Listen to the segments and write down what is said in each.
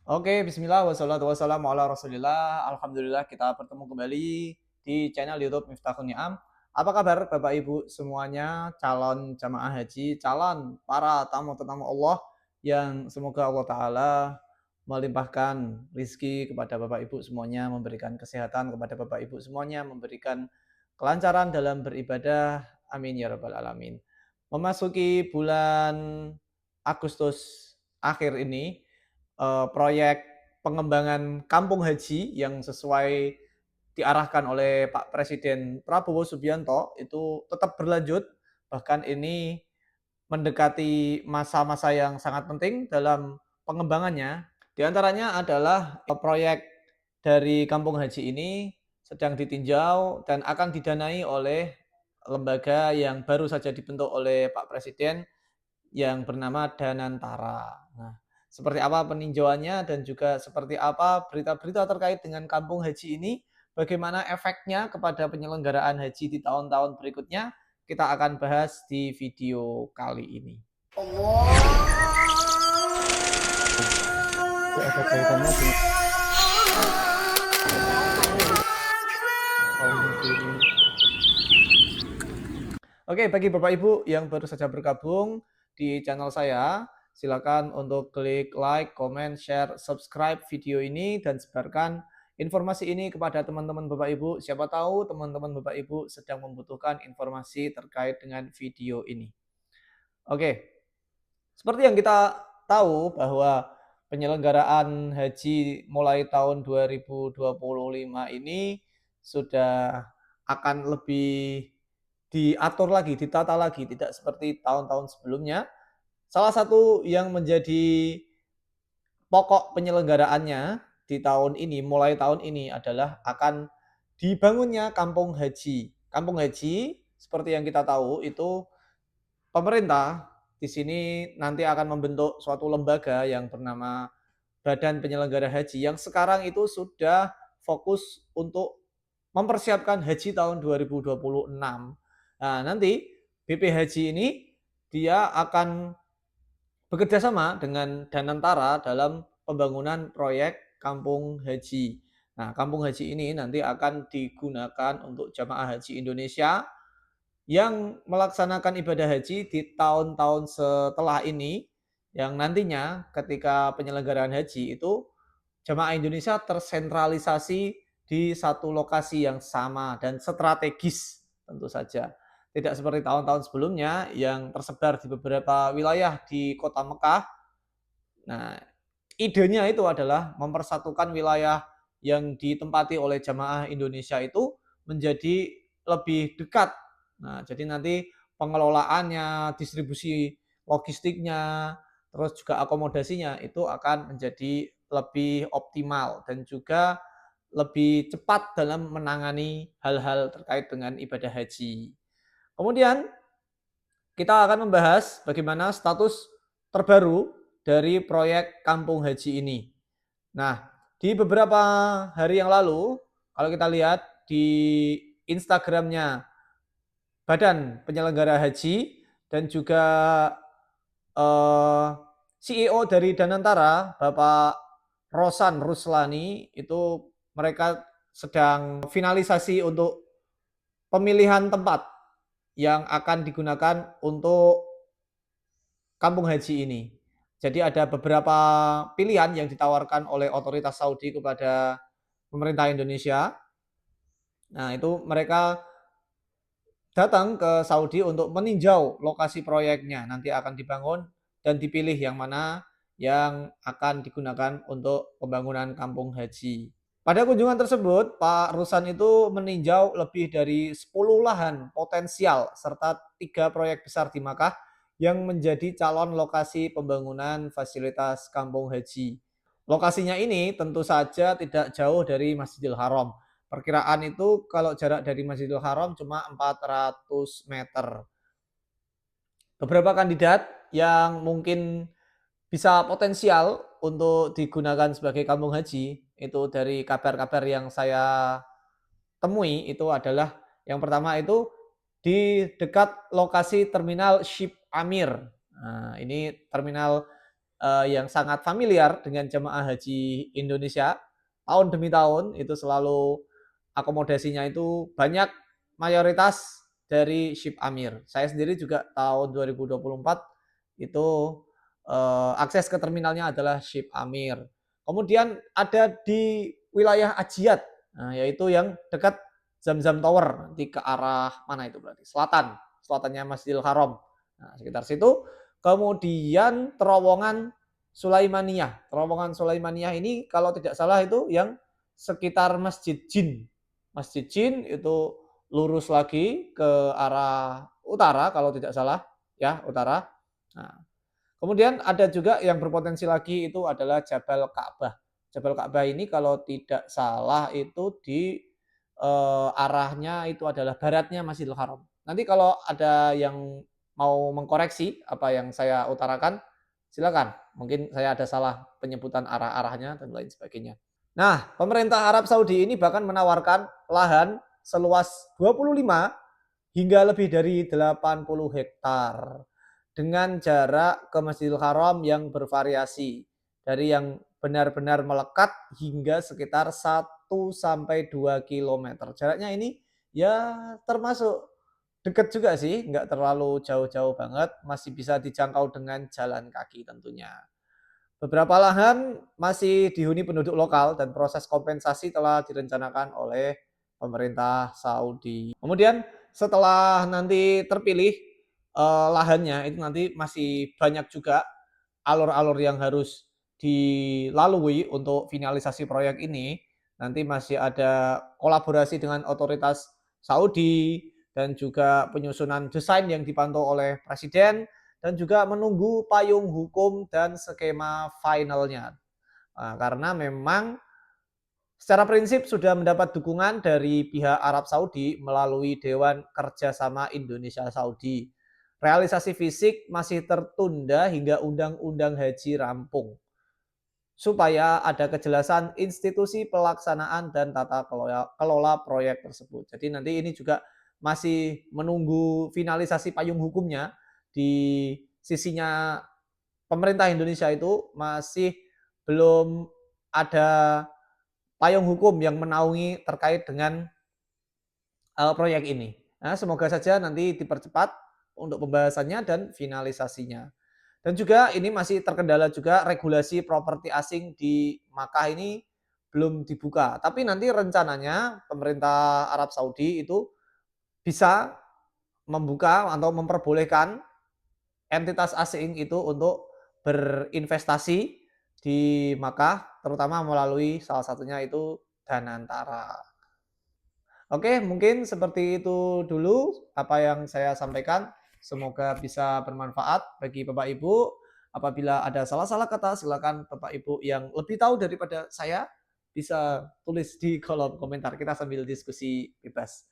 Oke, bismillah, wassalatu wassalamu ala rasulillah. Alhamdulillah kita bertemu kembali di channel YouTube Miftahun Ni'am. Apa kabar Bapak Ibu semuanya, calon jamaah haji, calon para tamu-tamu Allah yang semoga Allah Ta'ala melimpahkan rizki kepada Bapak Ibu semuanya, memberikan kesehatan kepada Bapak Ibu semuanya, memberikan kelancaran dalam beribadah. Amin ya rabbal alamin. Memasuki bulan Agustus akhir ini, proyek pengembangan kampung haji yang sesuai diarahkan oleh Pak Presiden Prabowo Subianto itu tetap berlanjut, bahkan ini mendekati masa-masa yang sangat penting dalam pengembangannya. Di antaranya adalah proyek dari kampung haji ini sedang ditinjau dan akan didanai oleh lembaga yang baru saja dibentuk oleh Pak Presiden yang bernama Danantara. Nah, seperti apa peninjauannya dan juga seperti apa berita-berita terkait dengan kampung haji ini, bagaimana efeknya kepada penyelenggaraan haji di tahun-tahun berikutnya, kita akan bahas di video kali ini. Itu ada kaitannya dengan kaum muslimin. Oke, bagi Bapak Ibu yang baru saja bergabung di channel saya, silakan untuk klik like, comment, share, subscribe video ini dan sebarkan informasi ini kepada teman-teman Bapak Ibu. Siapa tahu teman-teman Bapak Ibu sedang membutuhkan informasi terkait dengan video ini. Oke, seperti yang kita tahu bahwa penyelenggaraan haji mulai tahun 2025 ini sudah akan lebih diatur lagi, ditata lagi, tidak seperti tahun-tahun sebelumnya. Salah satu yang menjadi pokok penyelenggaraannya di tahun ini, mulai tahun ini adalah akan dibangunnya kampung haji. Kampung haji seperti yang kita tahu itu pemerintah di sini nanti akan membentuk suatu lembaga yang bernama Badan Penyelenggara Haji yang sekarang itu sudah fokus untuk mempersiapkan haji tahun 2026. Nah, nanti BP Haji ini dia akan bekerja sama dengan Danantara dalam pembangunan proyek Kampung Haji. Nah, Kampung Haji ini nanti akan digunakan untuk jamaah haji Indonesia yang melaksanakan ibadah haji di tahun-tahun setelah ini, yang nantinya ketika penyelenggaraan haji itu jamaah Indonesia tersentralisasi di satu lokasi yang sama dan strategis tentu saja. Tidak seperti tahun-tahun sebelumnya yang tersebar di beberapa wilayah di kota Mekah. Nah, idenya itu adalah mempersatukan wilayah yang ditempati oleh jamaah Indonesia itu menjadi lebih dekat. Nah, jadi nanti pengelolaannya, distribusi logistiknya, terus juga akomodasinya itu akan menjadi lebih optimal dan juga lebih cepat dalam menangani hal-hal terkait dengan ibadah haji. Kemudian kita akan membahas bagaimana status terbaru dari proyek Kampung Haji ini. Nah, di beberapa hari yang lalu, kalau kita lihat di Instagramnya Badan Penyelenggara Haji dan juga CEO dari Danantara, Bapak Rosan Ruslani, itu mereka sedang finalisasi untuk pemilihan tempat yang akan digunakan untuk kampung haji ini. Jadi ada beberapa pilihan yang ditawarkan oleh otoritas Saudi kepada pemerintah Indonesia. Nah, itu mereka datang ke Saudi untuk meninjau lokasi proyeknya. Nanti akan dibangun dan dipilih yang mana yang akan digunakan untuk pembangunan kampung haji. Pada kunjungan tersebut, Pak Rusan itu meninjau lebih dari 10 lahan potensial serta 3 proyek besar di Makkah yang menjadi calon lokasi pembangunan fasilitas kampung haji. Lokasinya ini tentu saja tidak jauh dari Masjidil Haram. Perkiraan itu kalau jarak dari Masjidil Haram cuma 400 meter. Beberapa kandidat yang mungkin bisa potensial untuk digunakan sebagai kampung haji itu dari kabar-kabar yang saya temui itu adalah yang pertama itu di dekat lokasi terminal Ship Amir. Nah, ini terminal yang sangat familiar dengan jemaah haji Indonesia tahun demi tahun itu selalu akomodasinya itu banyak mayoritas dari Ship Amir. Saya sendiri juga tahun 2024 itu akses ke terminalnya adalah Ship Amir. Kemudian ada di wilayah Ajiat, nah, yaitu yang dekat Zamzam Tower, nanti ke arah mana itu berarti? Selatan, selatannya Masjidil Haram. Nah, sekitar situ. Kemudian terowongan Sulaimaniyah. Terowongan Sulaimaniyah ini kalau tidak salah itu yang sekitar Masjid Jin. Masjid Jin itu lurus lagi ke arah utara kalau tidak salah, ya, utara. Nah, kemudian ada juga yang berpotensi lagi itu adalah Jabal Ka'bah. Jabal Ka'bah ini kalau tidak salah itu di arahnya itu adalah baratnya Masjidil Haram. Nanti kalau ada yang mau mengkoreksi apa yang saya utarakan, silakan. Mungkin saya ada salah penyebutan arah-arahnya dan lain sebagainya. Nah, pemerintah Arab Saudi ini bahkan menawarkan lahan seluas 25 hingga lebih dari 80 hektar dengan jarak ke Masjidil Haram yang bervariasi dari yang benar-benar melekat hingga sekitar 1 sampai 2 kilometer. Jaraknya ini ya termasuk dekat juga sih, nggak terlalu jauh-jauh banget, masih bisa dijangkau dengan jalan kaki tentunya. Beberapa lahan masih dihuni penduduk lokal dan proses kompensasi telah direncanakan oleh pemerintah Saudi. Kemudian setelah nanti terpilih lahannya itu nanti masih banyak juga alur-alur yang harus dilalui untuk finalisasi proyek ini. Nanti masih ada kolaborasi dengan otoritas Saudi dan juga penyusunan desain yang dipantau oleh presiden dan juga menunggu payung hukum dan skema finalnya. Nah, karena memang secara prinsip sudah mendapat dukungan dari pihak Arab Saudi melalui Dewan Kerjasama Indonesia Saudi. Realisasi fisik masih tertunda hingga Undang-Undang Haji rampung supaya ada kejelasan institusi pelaksanaan dan tata kelola proyek tersebut. Jadi nanti ini juga masih menunggu finalisasi payung hukumnya di sisinya pemerintah Indonesia itu masih belum ada payung hukum yang menaungi terkait dengan proyek ini. Nah, semoga saja nanti dipercepat untuk pembahasannya dan finalisasinya. Dan juga ini masih terkendala juga regulasi properti asing di Makkah ini belum dibuka. Tapi nanti rencananya pemerintah Arab Saudi itu bisa membuka atau memperbolehkan entitas asing itu untuk berinvestasi di Makkah, terutama melalui salah satunya itu Danantara. Oke, mungkin seperti itu dulu apa yang saya sampaikan. Semoga bisa bermanfaat bagi Bapak Ibu. Apabila ada salah-salah kata, silakan Bapak Ibu yang lebih tahu daripada saya bisa tulis di kolom komentar. Kita sambil diskusi bebas.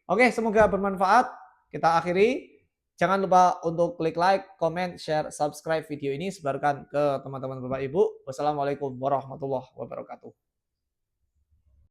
Oke, semoga bermanfaat. Kita akhiri. Jangan lupa untuk klik like, comment, share, subscribe video ini. Sebarkan ke teman-teman Bapak Ibu. Wassalamualaikum warahmatullahi wabarakatuh.